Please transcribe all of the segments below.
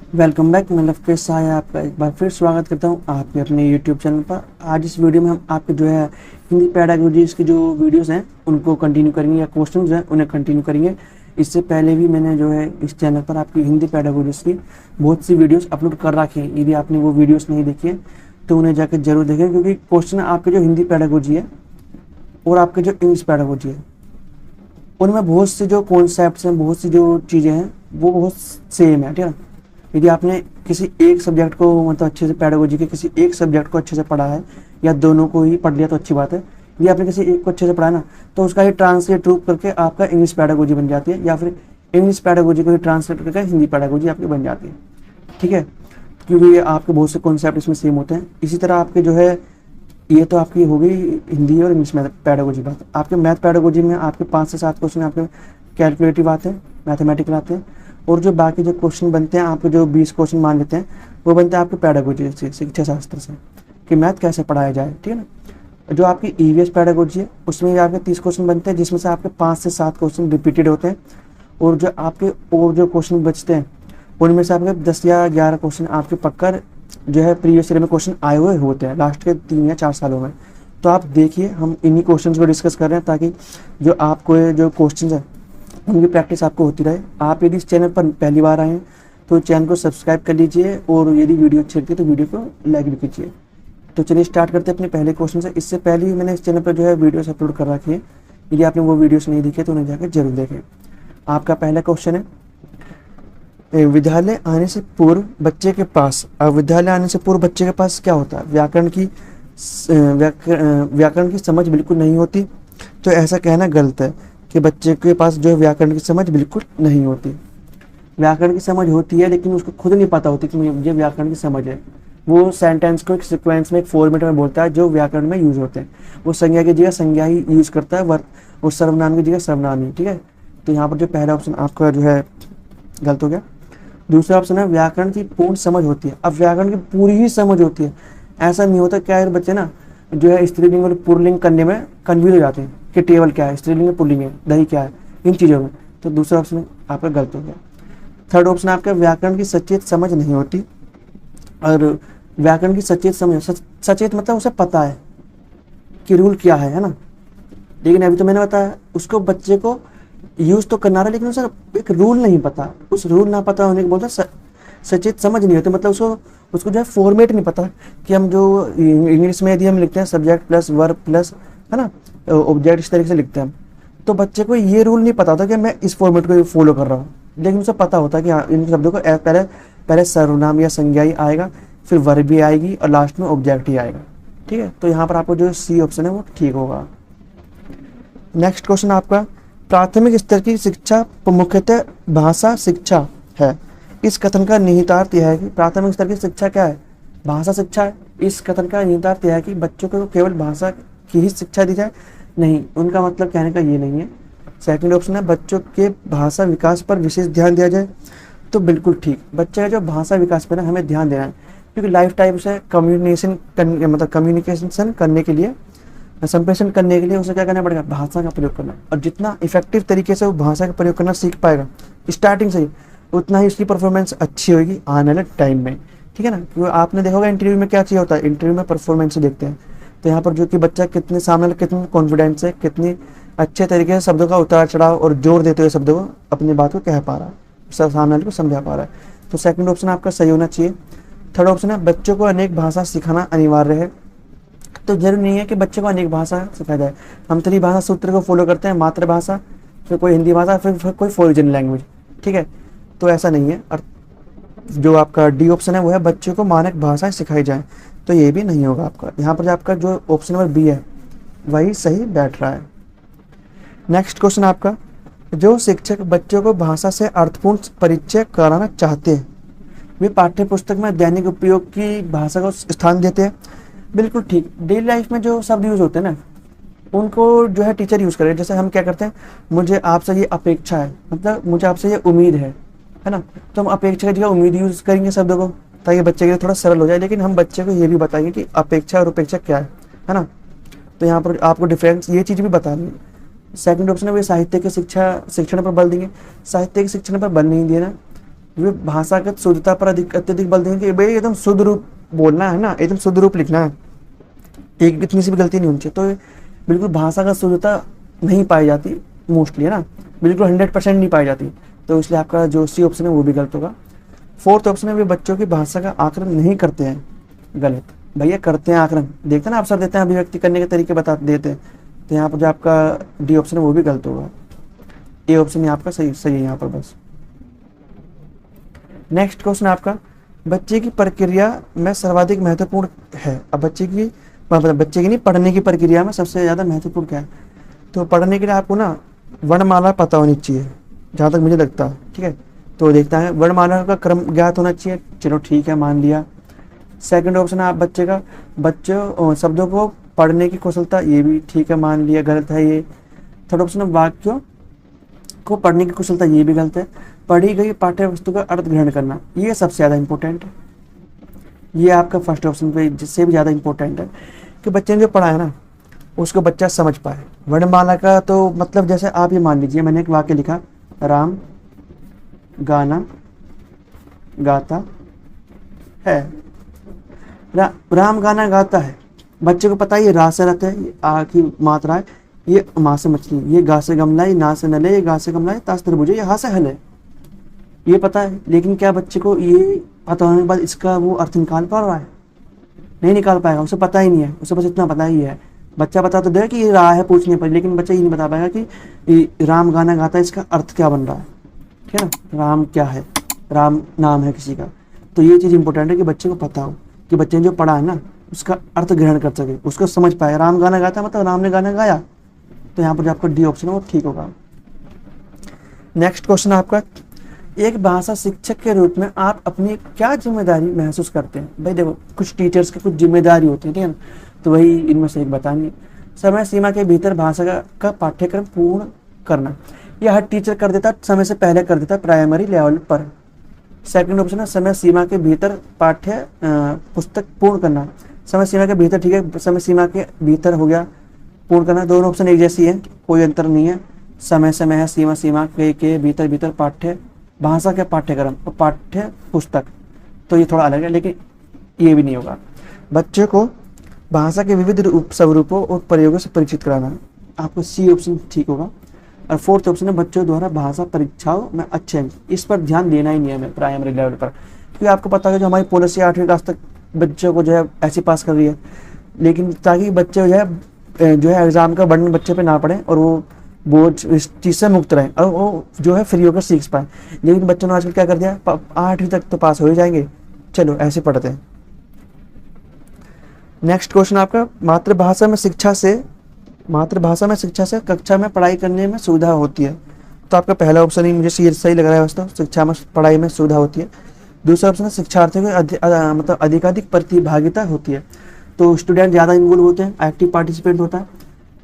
Welcome back. मैं लवकेश शाह है, आपका एक बार फिर स्वागत करता हूं आपके अपने यूट्यूब चैनल पर। आज इस वीडियो में हम आपके जो है हिंदी पैडागोजीज़ की जो वीडियोस हैं उनको कंटिन्यू करेंगे, या क्वेश्चंस हैं उन्हें कंटिन्यू करेंगे। इससे पहले भी मैंने जो है इस चैनल पर आपकी हिंदी पैडागोजीज़ की बहुत सी वीडियोस अपलोड कर रखी हैं। यदि आपने वो वीडियोस नहीं देखी है तो उन्हें जाकर जरूर देखें, क्योंकि क्वेश्चन आपके जो हिंदी पैडागोजी है और आपके जो इंग्लिश पैडागोजी है उनमें बहुत से जो कॉन्सेप्ट्स हैं, बहुत सी जो चीज़ें हैं वो बहुत सेम है, ठीक है। यदि आपने किसी एक सब्जेक्ट को मतलब अच्छे से पैडागोजी के किसी एक सब्जेक्ट को अच्छे से पढ़ा है या दोनों को ही पढ़ लिया तो अच्छी बात है। यदि आपने किसी एक को अच्छे से पढ़ा ना तो उसका ही ट्रांसलेट रूप करके आपका इंग्लिश पैडागोजी बन जाती है, या फिर इंग्लिश पैडागोजी को ही ट्रांसलेट करके हिंदी पैडागोजी आपकी बन जाती है, ठीक है। क्योंकि ये आपके बहुत से कॉन्सेप्ट इसमें सेम होते हैं। इसी तरह आपके जो है ये तो आपकी हो गई हिंदी और इंग्लिश मैथ पैडागोजी बात। आपके मैथ पैडागोजी में आपके 5 से 7 क्वेश्चन आपके कैलकुलेटिव आते हैं, मैथमेटिकल आते हैं, और जो बाकी जो क्वेश्चन बनते हैं आपके जो 20 क्वेश्चन मान लेते हैं वो बनते हैं आपके पैडागोजी से, शिक्षा शास्त्र से, कि मैथ कैसे पढ़ाया जाए, ठीक है ना। जो आपकी ईवीएस पैडागोजी है उसमें आपके 30 क्वेश्चन बनते हैं, जिसमें से आपके 5 से 7 क्वेश्चन रिपीटेड होते हैं, और जो आपके और जो क्वेश्चन बचते हैं उनमें से आपके 10 या 11 क्वेश्चन आपके पक्का जो है प्रीवियस ईयर में क्वेश्चन आए हुए होते हैं लास्ट के 3 या 4 सालों में। तो आप देखिए, हम इन्हीं क्वेश्चंस को डिस्कस कर रहे हैं ताकि जो आपको जो क्वेश्चंस हैं उनकी प्रैक्टिस आपको होती रहे। आप यदि इस चैनल पर पहली बार आए हैं तो चैनल को सब्सक्राइब कर लीजिए, और यदि वीडियो अच्छी लगती है तो वीडियो को लाइक भी कीजिए। तो चलिए स्टार्ट करते हैं अपने पहले क्वेश्चन से। इससे पहले ही मैंने इस चैनल पर जो है वीडियोस अपलोड कर रखी है, यदि आपने वो वीडियोस नहीं देखे तो उन्हें जाकर जरूर देखें। आपका पहला क्वेश्चन है, विद्यालय आने से पूर्व बच्चे के पास, अब विद्यालय आने से पूर्व बच्चे के पास क्या होता है? व्याकरण की समझ बिल्कुल नहीं होती। तो ऐसा कहना गलत है कि बच्चे के पास जो है व्याकरण की समझ बिल्कुल नहीं होती। व्याकरण की समझ होती है, लेकिन उसको खुद नहीं पता होती कि मुझे व्याकरण की समझ है। वो सेंटेंस को एक सीक्वेंस में, एक फॉर्मेट में बोलता है जो व्याकरण में यूज होते हैं। वो संज्ञा की जगह संज्ञा ही यूज करता है, और सर्वनाम की जगह सर्वनाम ही, ठीक है। तो यहाँ पर जो पहला ऑप्शन आपका जो है गलत हो गया। दूसरा ऑप्शन है, व्याकरण की पूर्ण समझ होती है। अब व्याकरण की पूरी ही समझ होती है ऐसा नहीं होता। क्या है, बच्चे ना जो है स्त्रीलिंग और पुल्लिंग करने में कन्फ्यूज हो जाते हैं कि टेबल क्या है, स्त्रीलिंग है पुल्लिंग है, दही क्या है, इन चीज़ों में। तो दूसरा ऑप्शन आपका गलत हो गया। थर्ड ऑप्शन आपका, व्याकरण की सचेत समझ नहीं होती। और व्याकरण की सचेत समझ, सचेत मतलब उसे पता है कि रूल क्या है ना। लेकिन अभी तो मैंने बताया उसको, बच्चे को यूज तो करना रहा, लेकिन उसे एक रूल नहीं पता। उस रूल ना पता होने के बोलते सचेत समझ नहीं होती, मतलब उसको जो है फॉर्मेट नहीं पता कि हम जो इंग्लिश में यदि हम लिखते हैं सब्जेक्ट प्लस वर्ब प्लस, है ना, ऑब्जेक्ट, इस तरीके से लिखते हैं हम। तो बच्चे को ये रूल नहीं पता होता कि मैं इस फॉर्मेट को फॉलो कर रहा हूँ, लेकिन उसे पता होता है कि हाँ इन शब्दों को पहले सर्वनाम या संज्ञा ही आएगा, फिर वर्ब भी आएगी, और लास्ट में ऑब्जेक्ट ही आएगा, ठीक है। तो यहाँ पर आपको जो सी ऑप्शन है वो ठीक होगा। नेक्स्ट क्वेश्चन आपका, प्राथमिक स्तर की शिक्षा मुख्यतः भाषा शिक्षा है। इस कथन का निहितार्थ यह है कि प्राथमिक स्तर की शिक्षा क्या है? भाषा शिक्षा है। इस कथन का निहितार्थ यह है कि बच्चों को केवल भाषा की ही शिक्षा दी जाए? नहीं, उनका मतलब कहने का ये नहीं है। सेकंड ऑप्शन है, बच्चों के भाषा विकास पर विशेष ध्यान दिया जाए। तो बिल्कुल ठीक, बच्चे का जो भाषा विकास पर हमें ध्यान देना है, क्योंकि लाइफ टाइम से कम्युनिकेशन करने के लिए, संप्रेषण करने के लिए उसे क्या करना पड़ेगा? भाषा का प्रयोग करना। और जितना इफेक्टिव तरीके से वो भाषा का प्रयोग करना सीख पाएगा स्टार्टिंग से ही, उतना ही उसकी परफॉर्मेंस अच्छी होगी आने वाले टाइम में, ठीक है ना। क्योंकि आपने देखा होगा इंटरव्यू में क्या चाहिए होता है, इंटरव्यू में परफॉर्मेंस देखते हैं। तो यहाँ पर जो कि बच्चा कितने सामने कितने कॉन्फिडेंस से, कितनी अच्छे तरीके से शब्दों का उतार चढ़ाव और जोर देते हुए शब्दों को, अपनी बात को कह पा रहा है, सब सामने वाले को समझा पा रहा है। तो सेकंड ऑप्शन आपका सही होना चाहिए। थर्ड ऑप्शन है, बच्चों को अनेक भाषा सिखाना अनिवार्य है। तो जरूरी नहीं है कि बच्चे को अनेक भाषा सिखाया जाए। हम त्रिभाषा सूत्र को फॉलो करते हैं, मातृभाषा, फिर कोई हिंदी भाषा, फिर कोई फॉरेन लैंग्वेज, ठीक है। तो ऐसा नहीं है। और जो आपका डी ऑप्शन है वो है, बच्चों को मानक भाषाएं सिखाई जाए। तो ये भी नहीं होगा आपका। यहाँ पर आपका जो ऑप्शन नंबर बी है वही सही बैठ रहा है। नेक्स्ट क्वेश्चन आपका, जो शिक्षक बच्चों को भाषा से अर्थपूर्ण परिचय कराना चाहते हैं वे पाठ्य पुस्तक में दैनिक उपयोग की भाषा को स्थान देते हैं। बिल्कुल ठीक। डेली लाइफ में जो शब्द यूज होते हैं ना, उनको जो है टीचर यूज करें। जैसे हम क्या करते हैं, मुझे आपसे ये अपेक्षा है, मतलब मुझे आपसे ये उम्मीद है ना। तो हम अपेक्षा की जगह उम्मीद यूज करेंगे शब्दों को, ताकि बच्चे के लिए थोड़ा सरल हो जाए। लेकिन हम बच्चे को ये भी बताएंगे कि अपेक्षा और उपेक्षा क्या है ना। तो यहाँ पर आपको डिफरेंस ये चीज भी बतानी है। सेकंड ऑप्शन है, वे साहित्य की शिक्षण पर बल देंगे। साहित्य के शिक्षण पर बल नहीं देना। वे भाषागत शुद्धता पर अत्यधिक बल देंगे कि भाई एकदम शुद्ध रूप बोलना है ना, एकदम शुद्ध रूप लिखना है, एक इतनी सी भी गलती नहीं होनी चाहिए। तो बिल्कुल भाषागत शुद्धता नहीं पाई जाती मोस्टली, है ना, बिल्कुल 100% नहीं पाई जाती। तो इसलिए आपका जो सी ऑप्शन है वो भी गलत होगा। फोर्थ ऑप्शन है वे बच्चों की भाषा का आकलन नहीं करते हैं, गलत। भैया करते हैं आकलन, देखते हैं ना अवसर देते हैं, अभिव्यक्ति करने के तरीके बता देते हैं। तो यहाँ पर जो आपका डी ऑप्शन है वो भी गलत होगा। ए ऑप्शन यहाँ आपका सही है यहाँ पर बस। नेक्स्ट क्वेश्चन आपका, बच्चे की प्रक्रिया में सर्वाधिक महत्वपूर्ण है। अब बच्चे की नहीं, पढ़ने की प्रक्रिया में सबसे ज़्यादा महत्वपूर्ण क्या है? तो पढ़ने के लिए आपको ना वर्णमाला पता होनी चाहिए, जहाँ तक मुझे लगता है, ठीक है। तो देखता है वर्णमाला का क्रम ज्ञात होना चाहिए, चलो ठीक है, मान लिया। सेकंड ऑप्शन है आप बच्चों शब्दों को पढ़ने की कुशलता, ये भी ठीक है, मान लिया, गलत है ये। थर्ड ऑप्शन है वाक्यों को पढ़ने की कुशलता, ये भी गलत है। पढ़ी गई पाठ्य वस्तु का अर्थ ग्रहण करना, ये सबसे ज़्यादा इंपॉर्टेंट है। ये आपका फर्स्ट ऑप्शन पे जिससे भी ज़्यादा इंपॉर्टेंट है कि बच्चे ने जो पढ़ा है ना उसको बच्चा समझ पाए। वर्णमाला का तो मतलब जैसे आप ये मान लीजिए, मैंने एक वाक्य लिखा, राम गाना गाता है, राम गाना गाता है, बच्चे को पता है ये रा से रहता है, ये आ की मात्रा है, ये माँ से मछली, ये गा से गमला, ये ना से नले, ये गा से गमला, ये ता से तरबूज, ये हा से हल है, ये पता है। लेकिन क्या बच्चे को ये पता होने के बाद इसका वो अर्थ निकाल पा रहा है? नहीं निकाल पाएगा, उसे पता ही नहीं है, उसे बस इतना पता ही है। बच्चा बता तो दे कि ये रा है पूछने पर, लेकिन बच्चा ये नहीं बता पाएगा कि राम गाना गाता है इसका अर्थ क्या बन रहा है, ठीक है ना। राम क्या है? राम नाम है किसी का। तो ये चीज़ इंपॉर्टेंट है कि बच्चे को पता हो, कि बच्चे ने जो पढ़ा है ना उसका अर्थ ग्रहण कर सके, उसको समझ पाए। राम गाना गाता मतलब राम ने गाना गाया। तो यहाँ पर जो आपका डी ऑप्शन है वो ठीक होगा। नेक्स्ट क्वेश्चन आपका, एक भाषा शिक्षक के रूप में आप अपनी क्या जिम्मेदारी महसूस करते हैं? भाई देखो, कुछ टीचर्स की कुछ जिम्मेदारी होती है, ठीक है ना, तो वही इनमें से एक बतानी। समय सीमा के भीतर भाषा का पाठ्यक्रम पूर्ण करना, यह हर टीचर कर देता, समय से पहले कर देता प्राइमरी लेवल पर। सेकंड ऑप्शन है समय सीमा के भीतर पाठ्य पुस्तक पूर्ण करना, समय सीमा के भीतर, ठीक है, समय सीमा के भीतर हो गया पूर्ण करना। दोनों ऑप्शन एक जैसी है, कोई अंतर नहीं है। समय है, सीमा के भीतर पाठ्य भाषा के पाठ्यक्रम और पाठ्य पुस्तक, तो ये थोड़ा अलग है, लेकिन ये भी नहीं होगा। बच्चे को भाषा के विविध स्वरूपों और प्रयोगों से परिचित कराना, आपको सी ऑप्शन ठीक होगा। और फोर्थ ऑप्शन है बच्चों द्वारा भाषा परीक्षाओं में अच्छे अंक, इस पर ध्यान देना ही नहीं है हमें प्राइमरी लेवल पर, क्योंकि आपको पता है जो हमारी पॉलिसी 8वीं क्लास तक बच्चों को जो है ऐसे पास कर रही है, लेकिन ताकि बच्चे जो है एग्जाम का बर्डन बच्चे पे ना पड़े और वो बोझ इस चीज़ से मुक्त रहे और वो जो है फ्री होकर सीख पाए। लेकिन बच्चों ने आजकल क्या कर दिया, 8वीं तक तो पास हो ही जाएंगे, चलो ऐसे पढ़ते हैं। नेक्स्ट क्वेश्चन आपका, मातृभाषा में शिक्षा से कक्षा में पढ़ाई करने में सुविधा होती है। तो आपका पहला ऑप्शन ही मुझे सही लग रहा है दोस्तों, शिक्षा में पढ़ाई में सुविधा होती है। दूसरा ऑप्शन है शिक्षार्थियों को मतलब अधिकाधिक प्रतिभागिता होती है, तो स्टूडेंट ज़्यादा इन्वॉल्व होते हैं, एक्टिव पार्टिसिपेंट होता है।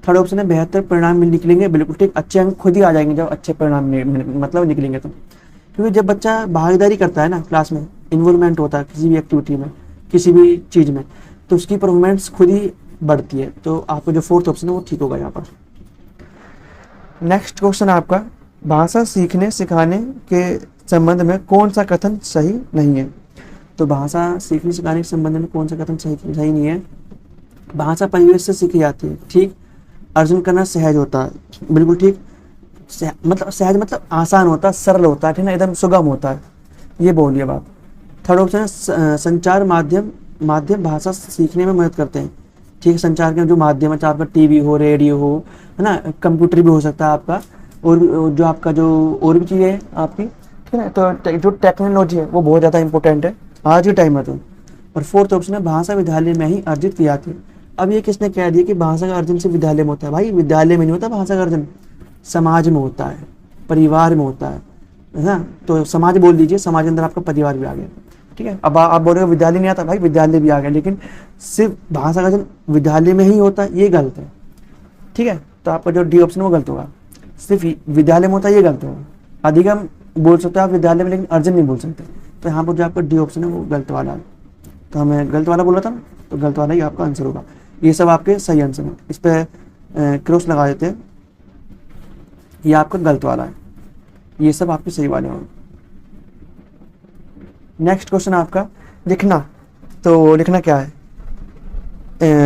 थर्ड ऑप्शन है बेहतर परिणाम निकलेंगे, बिल्कुल ठीक, अच्छे अंक खुद ही आ जाएंगे जब अच्छे परिणाम मतलब निकलेंगे तो, क्योंकि जब बच्चा भागीदारी करता है ना क्लास में, इन्वॉल्वमेंट होता है किसी भी एक्टिविटी में, किसी भी चीज़ में, तो उसकी परफॉर्मेंस खुद ही बढ़ती है। तो आपको जो फोर्थ ऑप्शन है वो ठीक होगा यहाँ पर। नेक्स्ट क्वेश्चन आपका, भाषा सीखने सिखाने के संबंध में कौन सा कथन सही नहीं है? तो भाषा सीखने सिखाने के संबंध में कौन सा कथन सही नहीं है? भाषा परिवेश से सीखी जाती है, ठीक, अर्जन करना सहज होता है, बिल्कुल ठीक, सहज मतलब आसान होता है, सरल होता है, ठीक ना, एकदम सुगम होता है, ये बोलिए बात। थर्ड ऑप्शन है संचार माध्यम भाषा सीखने में मदद करते हैं, ठीक है, संचार के जो माध्यम है, चाहे आपका टीवी हो, रेडियो हो, है ना, कंप्यूटर भी हो सकता है आपका, और जो आपका जो और भी चीज़ें हैं आपकी, ठीक है ना, तो जो टेक्नोलॉजी है वो बहुत ज़्यादा इंपॉर्टेंट है आज के टाइम में तो। और फोर्थ ऑप्शन है भाषा विद्यालय में ही अर्जित की जाती है। अब ये किसने कह दिया कि भाषा का अर्जन से विद्यालय में होता है? भाई विद्यालय में नहीं होता भाषा का अर्जन, समाज में होता है, परिवार में होता है ना। तो समाज बोल दीजिए, समाज के अंदर आपका परिवार भी आ गया, ठीक है। अब आप बोल रहे हो विद्यालय नहीं आता, भाई विद्यालय भी आ गया, लेकिन सिर्फ भाषा का अर्जन विद्यालय में ही होता है, ये गलत है, ठीक है। तो आपका जो डी ऑप्शन है वो गलत होगा, सिर्फ विद्यालय में होता है ये गलत होगा। अधिगम बोल सकते हो आप विद्यालय में, लेकिन अर्जन नहीं बोल सकते। तो यहाँ पर जो आपका डी ऑप्शन है वो गलत वाला है। तो हमें गलत वाला बोला था ना, तो गलत वाला ही आपका आंसर होगा। ये सब आपके सही आंसर हैं, इस पर क्रॉस लगा देते हैं, ये आपका गलत वाला है, ये सब आपके सही वाले होंगे। नेक्स्ट क्वेश्चन आपका लिखना। तो लिखना क्या है?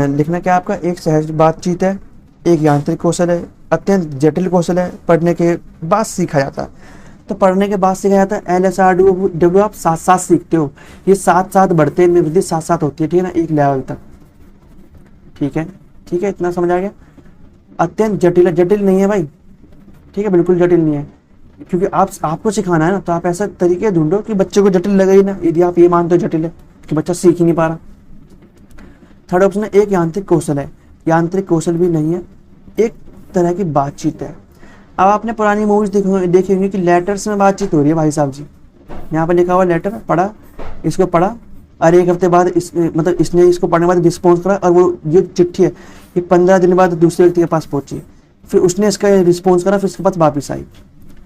लिखना क्या आपका? एक सहज बातचीत है, एक यांत्रिक कौशल है, अत्यंत जटिल कौशल है, पढ़ने के बाद सीखा जाता है। तो पढ़ने के बाद सीखा जाता है। LSRW आप साथ साथ सीखते हो, ये साथ साथ बढ़ते हैं, वृद्धि साथ साथ होती है, ठीक है ना, एक लेवल तक। ठीक है, ठीक है, इतना समझ आ गया। अत्यंत जटिल, जटिल नहीं है भाई, ठीक है, बिल्कुल जटिल नहीं है, क्योंकि आपको सिखाना है ना, तो आप ऐसा तरीके ढूंढो कि बच्चे को जटिल लगे ही ना। यदि आप ये मानते हो जटिल है कि बच्चा सीख ही नहीं पा रहा। थर्ड ऑप्शन है एक यांत्रिक कौशल है। यांत्रिक कौशल भी नहीं है, एक तरह की बातचीत है। अब आपने पुरानी मूवीज देखी होंगी कि लेटर्स में बातचीत हो रही है भाई साहब जी। यहाँ पर लिखा हुआ लेटर पढ़ा, इसको पढ़ा, और एक हफ्ते बाद इसने इसको पढ़ने के बाद रिस्पॉन्स करा, और वो ये चिट्ठी है ये 15 दिन बाद दूसरे व्यक्ति के पास पहुंची, फिर उसने इसका रिस्पॉन्स करा, फिर इसके पास वापस आई।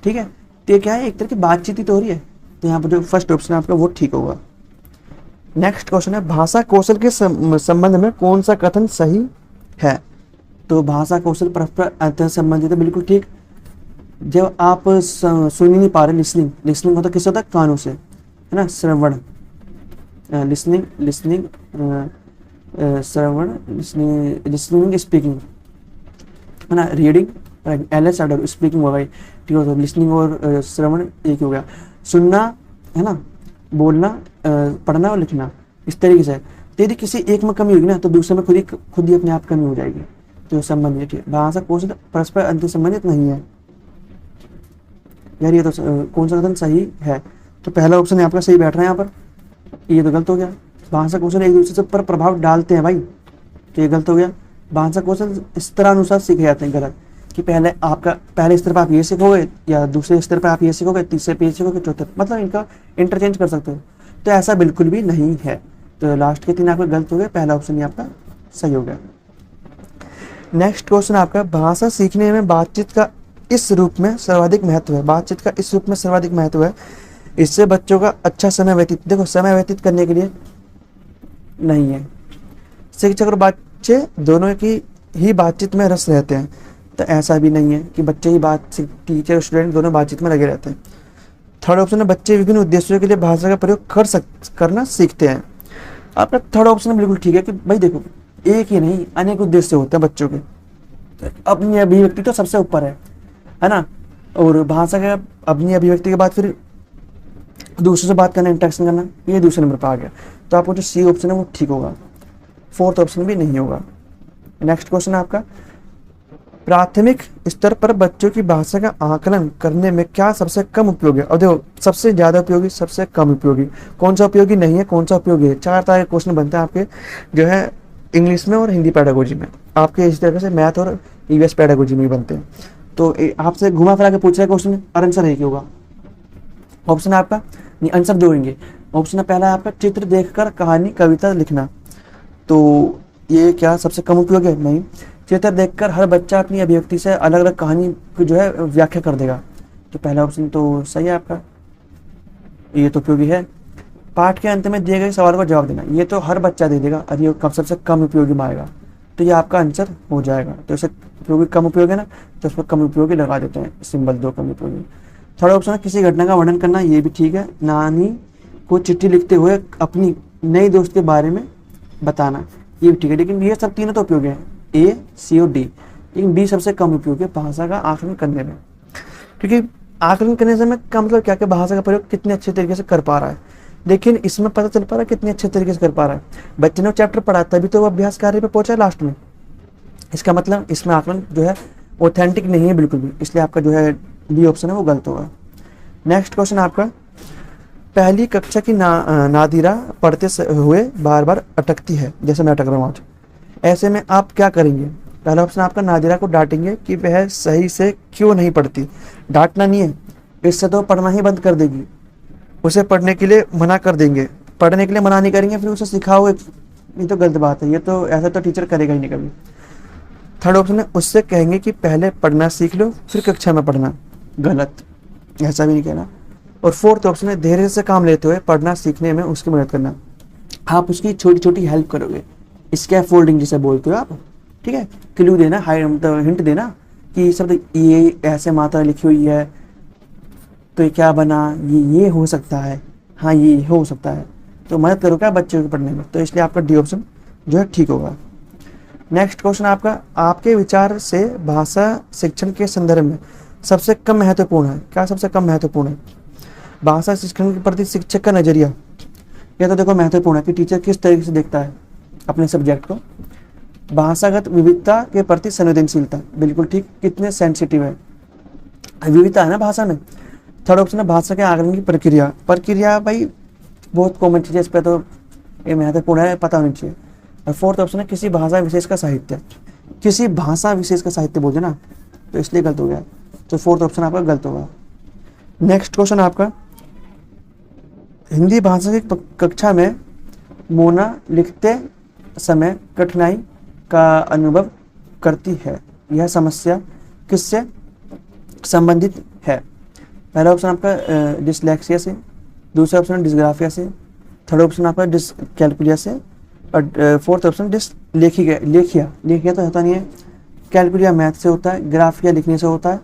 ठीक है, तो ये क्या है? एक तरह की बातचीत ही तो हो रही है। तो यहाँ पर जो फर्स्ट ऑप्शन है आपका वो ठीक होगा। नेक्स्ट क्वेश्चन है भाषा कौशल के संबंध में कौन सा कथन सही है? तो भाषा कौशल परस्पर अंतर संबंधित है, बिल्कुल ठीक। जब आप सुन ही नहीं पा रहे, लिसनिंग होता किससे होता है? कानों से, है ना, श्रवण, लिसनिंग श्रवण, लिसनिंग स्पीकिंग, है ना, रीडिंग, LSRW स्पीकिंग होगा, ठीक है। तो लिसनिंग और श्रवण एक हो गया। सुनना, है ना, बोलना, पढ़ना और लिखना, इस तरीके से। तो यदि किसी एक में कमी होगी ना, तो दूसरे में खुद ही अपने आप कमी हो जाएगी। तो संबंधित है, भाषा कौशल परस्पर अंतर संबंधित नहीं है यार। ये तो कौन सा कथन सही है? तो पहला ऑप्शन है आपका सही बैठ रहा है यहाँ पर, ये तो गलत हो गया। भाषा कौशल एक दूसरे पर प्रभाव डालते हैं भाई, तो ये गलत हो गया। भाषा कौशल इस तरह अनुसार सीखे जाते हैं, गलत। कि पहले स्तर पर आप ये सीखोगे, या दूसरे स्तर पर आप ये सीखोगे, तीसरे पे सीखोगे, चौथे, मतलब इनका इंटरचेंज कर सकते हो। तो ऐसा बिल्कुल भी नहीं है। तो लास्ट के 3 आपका गलत हो गया, पहला ऑप्शन ही आपका सही हो गया। नेक्स्ट क्वेश्चन आपका भाषा सीखने में बातचीत का इस रूप में सर्वाधिक महत्व है। बातचीत का इस रूप में सर्वाधिक महत्व है, इससे बच्चों का अच्छा समय व्यतीत, देखो समय व्यतीत करने के लिए नहीं है। शिक्षक और बच्चे दोनों की ही बातचीत में रस रहते हैं, तो ऐसा भी नहीं है कि बच्चे ही टीचर और स्टूडेंट दोनों बातचीत में लगे रहते हैं। थर्ड ऑप्शन है बच्चे विभिन्न उद्देश्यों के लिए भाषा का प्रयोग करना सीखते हैं। आपका थर्ड ऑप्शन बिल्कुल ठीक है कि भाई देखो, एक ही नहीं अनेक उद्देश्य होते हैं बच्चों के। अपनी अभिव्यक्ति तो सबसे ऊपर है ना, और भाषा का अपनी अभिव्यक्ति के बाद फिर दूसरों से बात करना, इंटरेक्शन करना, ये दूसरे नंबर पर आ गया। तो आपको जो सी ऑप्शन है वो ठीक होगा, फोर्थ ऑप्शन भी नहीं होगा। नेक्स्ट क्वेश्चन आपका प्राथमिक स्तर पर बच्चों की भाषा का आकलन करने में क्या सबसे कम उपयोगी है? और देखो, सबसे ज्यादा उपयोगी, सबसे कम उपयोगी, कौन सा उपयोगी नहीं है, कौन सा उपयोगी है। 4 तरह के क्वेश्चन बनते हैं आपके जो है इंग्लिश में और हिंदी पेडागोजी में। आपके इस तरह से मैथ और EVS पेडागोजी में बनते हैं। तो आपसे घुमा फिरा के पूछ रहा है क्वेश्चन, और आंसर एक ही होगा। ऑप्शन आपका नहीं, आंसर 2 होंगे। ऑप्शन पहला आपका चित्र देखकर कहानी कविता लिखना। तो ये क्या सबसे कम उपयोगी है? नहीं। चित्र देखकर हर बच्चा अपनी अभिव्यक्ति से अलग अलग कहानी की जो है व्याख्या कर देगा। तो पहला ऑप्शन तो सही है आपका, ये तो उपयोगी है। पाठ के अंत में दिए गए सवाल का जवाब देना, ये तो हर बच्चा दे देगा, और ये कब सबसे कम उपयोगी मारेगा, तो ये आपका आंसर हो जाएगा। तो इसे उपयोगी कम उपयोगी है ना, तो उस पर कम उपयोगी लगा देते हैं, सिंबल 2 कम उपयोगी। थर्ड ऑप्शन है किसी घटना का वर्णन करना, ये भी ठीक है। नानी को चिट्ठी लिखते हुए अपनी नई दोस्त के बारे में बताना, ये भी ठीक है। लेकिन ये सब तीनों तो उपयोगी है, A, C और D, लेकिन B सबसे कम उपयोगी है भाषा का आकलन करने में। क्योंकि आकलन करने से मैं का मतलब क्या कि भाषा का प्रयोग कितने अच्छे तरीके से कर पा रहा है, लेकिन इसमें पता चल पा रहा है कितने अच्छे तरीके से कर पा रहा है। बच्चे ने वो चैप्टर पढ़ा तभी तो वो अभ्यास कार्य पे पहुंचा है लास्ट में। इसका मतलब इसमें आकलन जो है ऑथेंटिक नहीं है बिल्कुल भी, इसलिए आपका जो है B ऑप्शन है वो गलत होगा। नेक्स्ट क्वेश्चन आपका पहली कक्षा की नादिरा पढ़ते हुए बार बार अटकती है, जैसे मैं अटक रहा हूँ आज। ऐसे में आप क्या करेंगे? पहला ऑप्शन आपका नादिरा को डांटेंगे कि वह सही से क्यों नहीं पढ़ती। डांटना नहीं है, इससे तो पढ़ना ही बंद कर देगी, उसे पढ़ने के लिए मना कर देंगे। पढ़ने के लिए मना नहीं करेंगे फिर उसे सिखाओगे, ये तो गलत बात है, ये तो ऐसा तो टीचर करेगा ही नहीं कभी। थर्ड ऑप्शन है उससे कहेंगे कि पहले पढ़ना सीख लो फिर कक्षा में पढ़ना, गलत, ऐसा भी नहीं कहना। और फोर्थ ऑप्शन है धैर्य से काम लेते हुए पढ़ना सीखने में उसकी मदद करना। आप उसकी छोटी छोटी हेल्प करोगे, स्कैफोल्डिंग जिसे बोलते हो आप, ठीक है। क्लू देना, हिंट देना कि शब्द ये ऐसे मात्रा लिखी हुई है तो ये क्या बना, ये हो सकता है, हाँ ये हो सकता है, तो मदद करो क्या बच्चों के पढ़ने में, तो इसलिए आपका डी ऑप्शन जो है ठीक होगा। नेक्स्ट क्वेश्चन आपका, आपके विचार से भाषा शिक्षण के संदर्भ में सबसे कम महत्वपूर्ण है, क्या सबसे कम महत्वपूर्ण है? भाषा शिक्षण के प्रति शिक्षक का नजरिया, यह तो देखो महत्वपूर्ण है कि टीचर किस तरीके से देखता है अपने सब्जेक्ट को। भाषागत विविधता के प्रति संवेदनशीलता, बिल्कुल ठीक, कितने सेंसिटिव है, विविधता है ना भाषा में। थर्ड ऑप्शन है भाषा के आकलन की प्रक्रिया, प्रक्रिया भाई बहुत कॉमन चीज़ है, इस पर तो ये महत्वपूर्ण है, पता होनी चाहिए। और फोर्थ ऑप्शन है किसी भाषा विशेष का साहित्य, किसी भाषा विशेष का साहित्य बोलते ना, तो इसलिए गलत हो गया, तो फोर्थ ऑप्शन आपका गलत होगा। नेक्स्ट क्वेश्चन आपका, हिंदी भाषा की कक्षा में मोना लिखते समय कठिनाई का अनुभव करती है, यह समस्या किससे संबंधित है? पहला ऑप्शन आपका डिसलेक्सिया से, दूसरा ऑप्शन डिस्ग्राफिया से, थर्ड ऑप्शन आपका डिसकैल्कुलिया से, और फोर्थ ऑप्शन डिसलेखिया। लेखिया तो होता नहीं है, कैलकुलिया मैथ से होता है, ग्राफिया लिखने से होता है,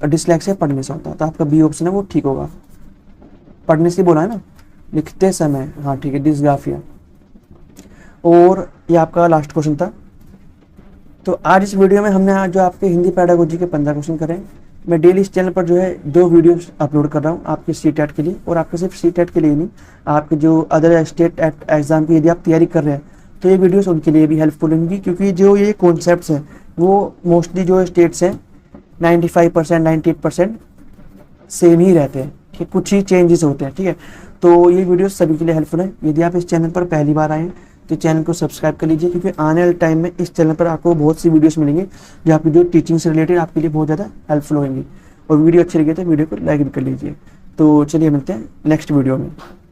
और डिसलेक्सिया पढ़ने से होता है, तो आपका बी ऑप्शन है वो ठीक होगा। पढ़ने से बोला है ना, लिखते समय, हाँ ठीक है, डिसग्राफिया। और ये आपका लास्ट क्वेश्चन था। तो आज इस वीडियो में हमने आज जो आपके हिंदी पेडागोजी के 15 क्वेश्चन करें। मैं डेली इस चैनल पर जो है 2 वीडियोस अपलोड कर रहा हूँ आपके सीटेट के लिए, और आपके सिर्फ सीटेट के लिए नहीं, आपके जो अदर स्टेट एग्जाम की यदि आप तैयारी कर रहे हैं तो ये वीडियोस उनके लिए भी हेल्पफुल होंगी, क्योंकि जो ये कॉन्सेप्ट्स हैं वो मोस्टली जो स्टेट्स हैं 95% 98% सेम ही रहते हैं, ठीक, कुछ ही चेंजेस होते हैं, ठीक है। तो ये वीडियो सभी के लिए हेल्पफुल है। यदि आप इस चैनल पर पहली बार आए हैं तो चैनल को सब्सक्राइब कर लीजिए, क्योंकि आने वाले टाइम में इस चैनल पर आपको बहुत सी वीडियोस मिलेंगी जो आपकी जो टीचिंग से रिलेटेड आपके लिए बहुत ज़्यादा हेल्पफुल होंगी। और वीडियो अच्छी लगी तो वीडियो को लाइक भी कर लीजिए। तो चलिए मिलते हैं नेक्स्ट वीडियो में।